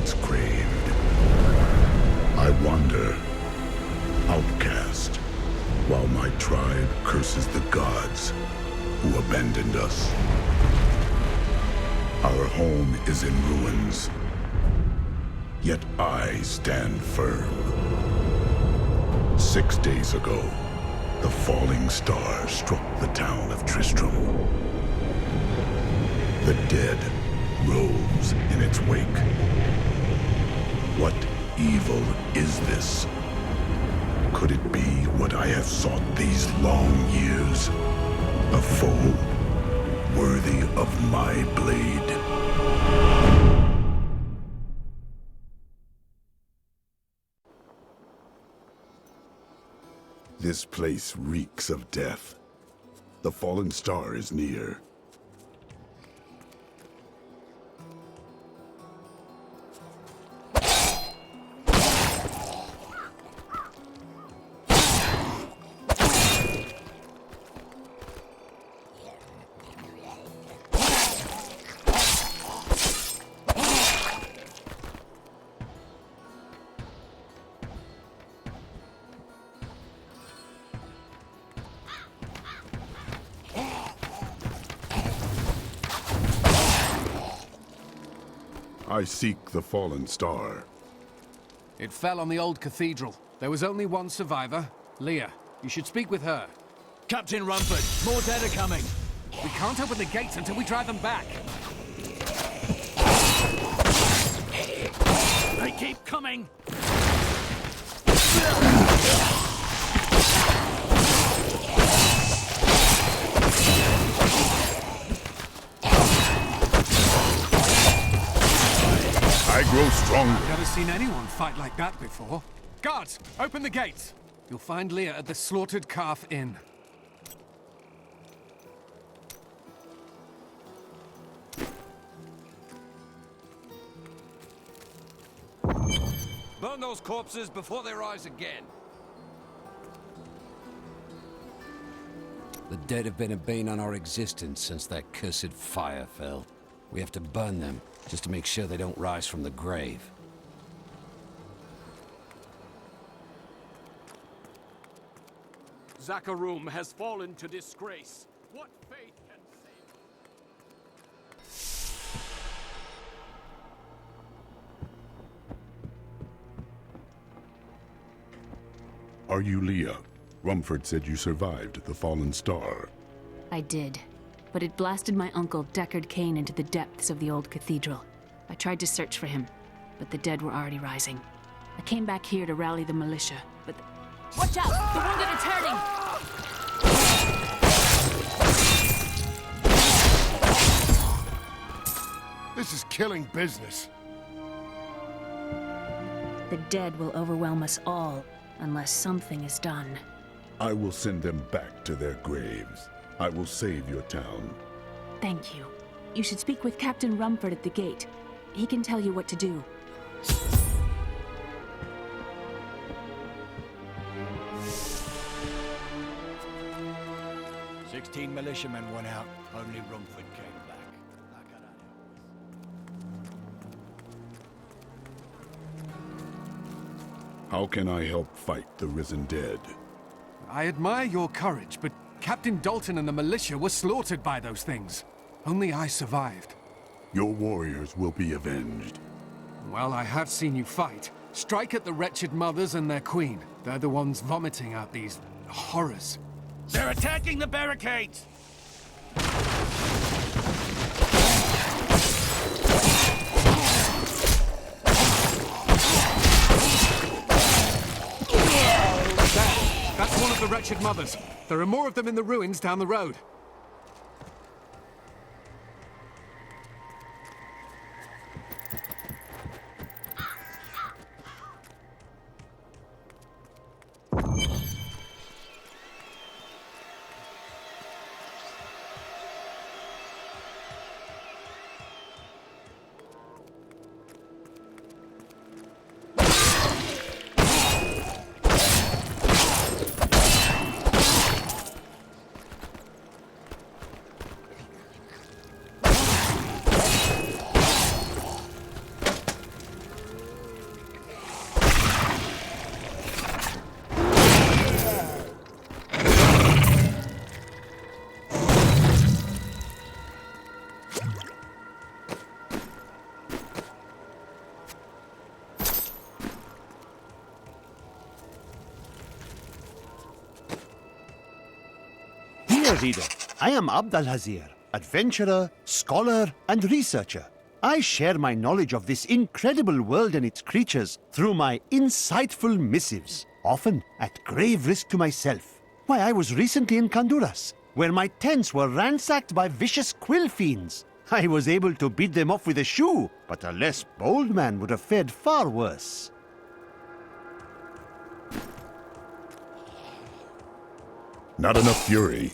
once craved. I wander, outcast, while my tribe curses the gods who abandoned us. Our home is in ruins, yet I stand firm. 6 days ago, the falling star struck the town of Tristram. The dead rose in its wake. What evil is this? Could it be what I have sought these long years? A foe worthy of my blade? This place reeks of death. The fallen star is near. I seek the fallen star. It fell on the old cathedral. There was only one survivor, Leah. You should speak with her. Captain Rumford, more dead are coming. We can't open the gates until we drive them back. They keep coming! I grow stronger. I've never seen anyone fight like that before. Guards, open the gates. You'll find Leah at the Slaughtered Calf Inn. Burn those corpses before they rise again. The dead have been a bane on our existence since that cursed fire fell. We have to burn them, just to make sure they don't rise from the grave. Zakharum has fallen to disgrace. What fate can save? Are you Leah? Rumford said you survived the fallen star. I did. But it blasted my uncle, Deckard Cain, into the depths of the old cathedral. I tried to search for him, but the dead were already rising. I came back here to rally the militia, but... Watch out! The wounded are turning! This is killing business. The dead will overwhelm us all, unless something is done. I will send them back to their graves. I will save your town. Thank you. You should speak with Captain Rumford at the gate. He can tell you what to do. 16 militiamen went out. Only Rumford came back. How can I help fight the risen dead? I admire your courage, but Captain Dalton and the militia were slaughtered by those things. Only I survived. Your warriors will be avenged. Well, I have seen you fight. Strike at the wretched mothers and their queen. They're the ones vomiting out these horrors. They're attacking the barricades! That's one of the wretched mothers. There are more of them in the ruins down the road. Dear reader, I am Abd al-Hazir, adventurer, scholar, and researcher. I share my knowledge of this incredible world and its creatures through my insightful missives, often at grave risk to myself. Why, I was recently in Kanduras, where my tents were ransacked by vicious quill fiends. I was able to beat them off with a shoe, but a less bold man would have fared far worse. Not enough fury.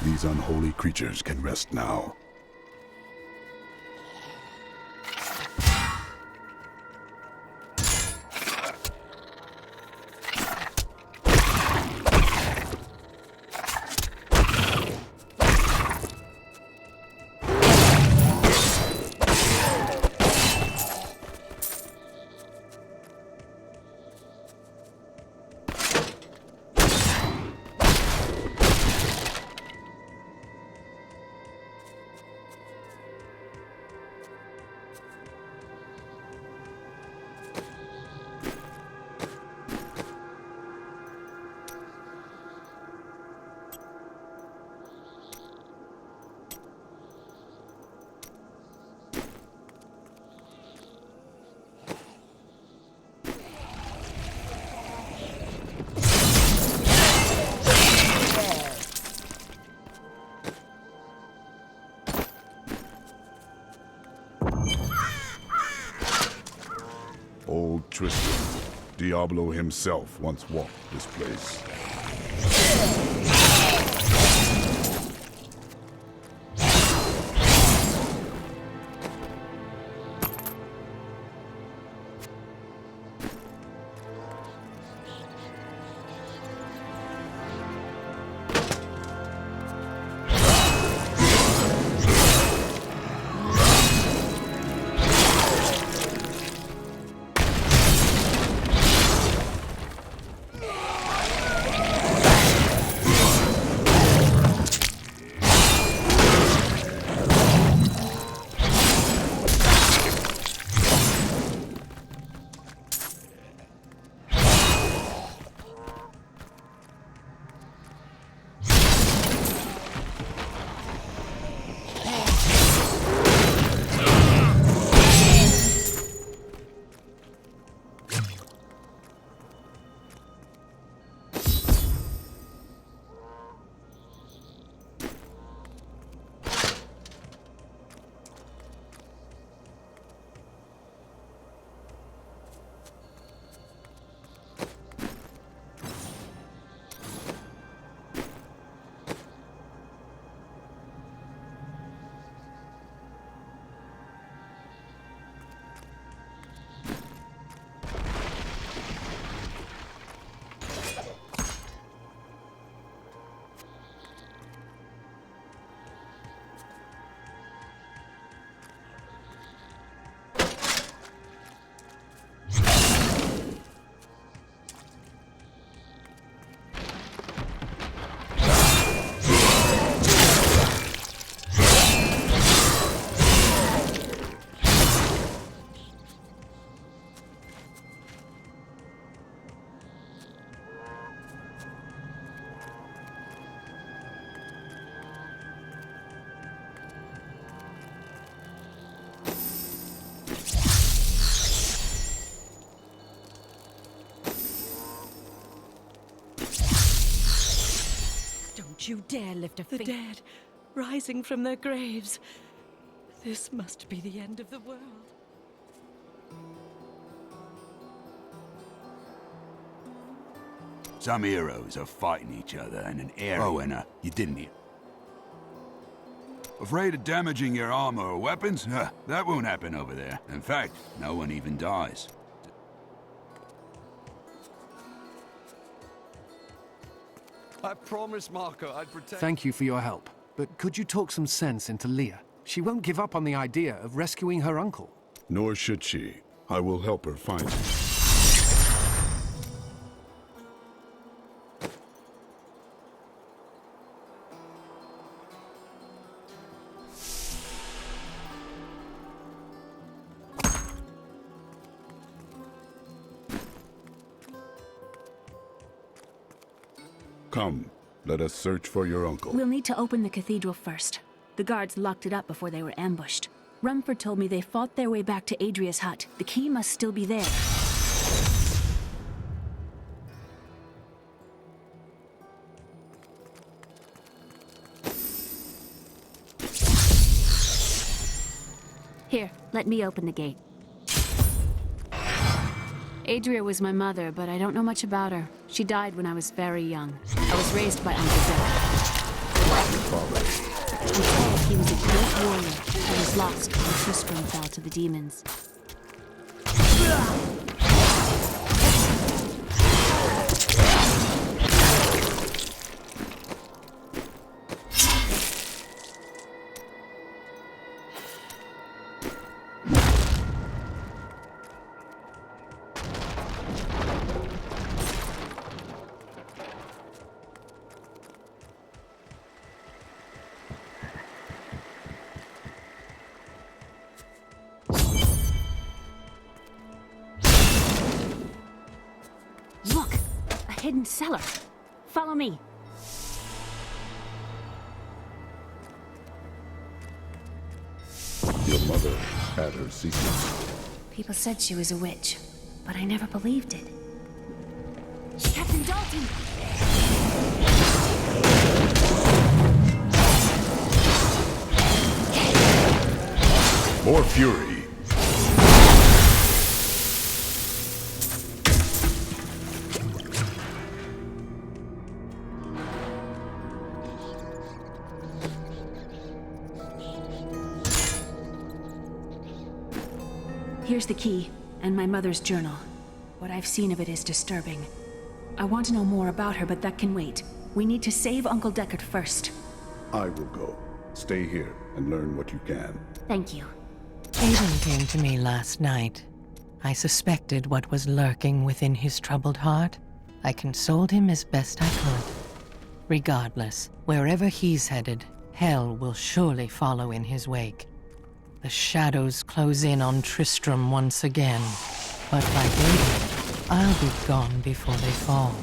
These unholy creatures can rest now. Old Tristan, Diablo himself once walked this place. Don't you dare lift a finger. The dead, rising from their graves. This must be the end of the world. Some heroes are fighting each other, and an arrow and a... You didn't hear. Afraid of damaging your armor or weapons? Huh, that won't happen over there. In fact, no one even dies. I promised Marco I'd protect... Thank you for your help. But could you talk some sense into Leah? She won't give up on the idea of rescuing her uncle. Nor should she. I will help her find him. Come, let us search for your uncle. We'll need to open the cathedral first. The guards locked it up before they were ambushed. Rumford told me they fought their way back to Adria's hut. The key must still be there. Here, let me open the gate. Adria was my mother, but I don't know much about her. She died when I was very young. I was raised by Uncle Deck. I'm told he was a great warrior who was lost when Tristram fell to the demons. Look! A hidden cellar. Follow me. Your mother had her secrets. People said she was a witch, but I never believed it. Captain Dalton! More fury. Here's the key, and my mother's journal. What I've seen of it is disturbing. I want to know more about her, but that can wait. We need to save Uncle Deckard first. I will go. Stay here and learn what you can. Thank you. Aiden came to me last night. I suspected what was lurking within his troubled heart. I consoled him as best I could. Regardless, wherever he's headed, hell will surely follow in his wake. The shadows close in on Tristram once again, but like Aiden, I'll be gone before they fall.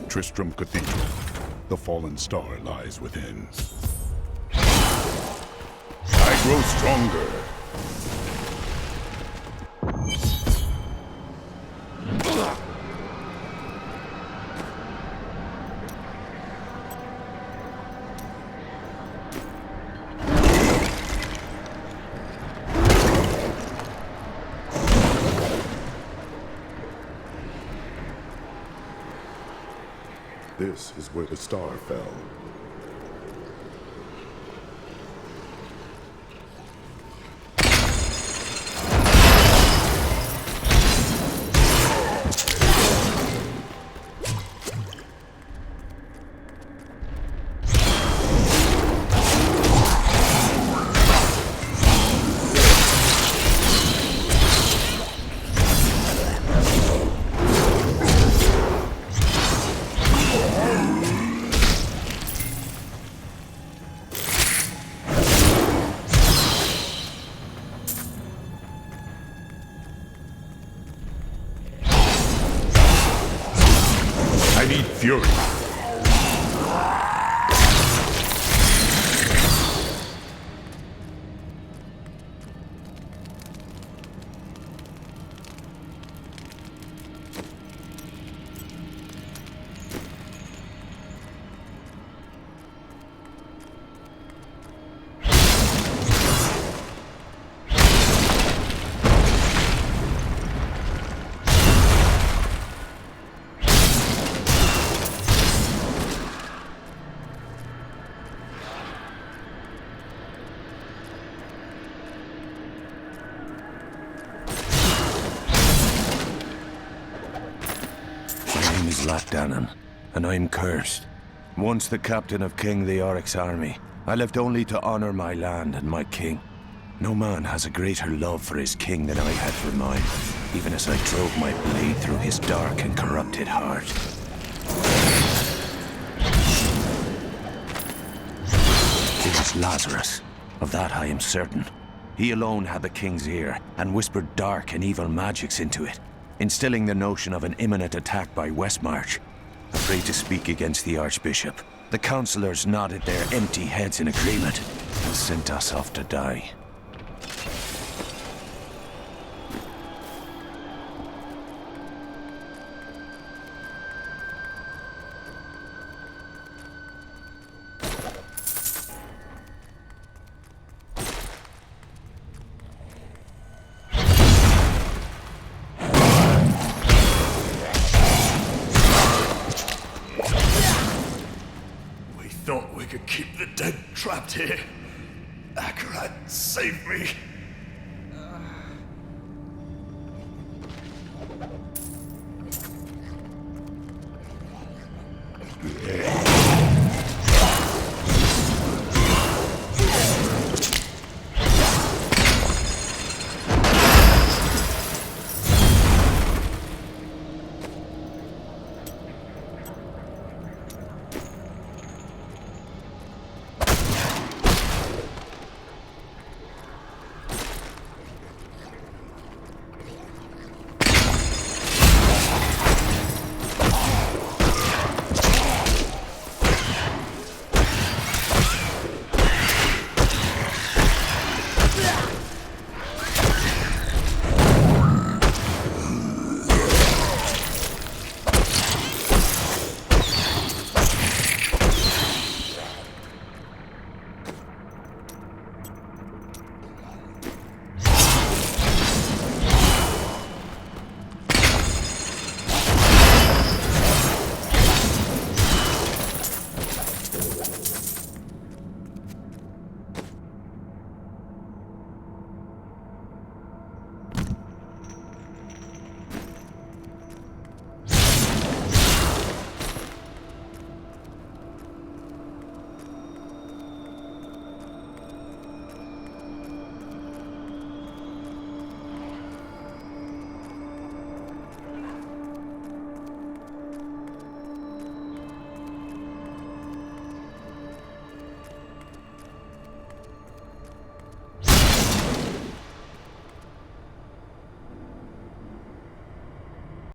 Tristram Cathedral. The fallen star lies within. I grow stronger. This is where the star fell. fury. Dannon, and I'm cursed. Once the captain of King Leoric's army, I lived only to honor my land and my king. No man has a greater love for his king than I had for mine, even as I drove my blade through his dark and corrupted heart. It was Lazarus. Of that I am certain. He alone had the king's ear, and whispered dark and evil magics into it, instilling the notion of an imminent attack by Westmarch. Afraid to speak against the Archbishop, the councillors nodded their empty heads in agreement and sent us off to die. Thought we could keep the dead trapped here. Akarat, save me.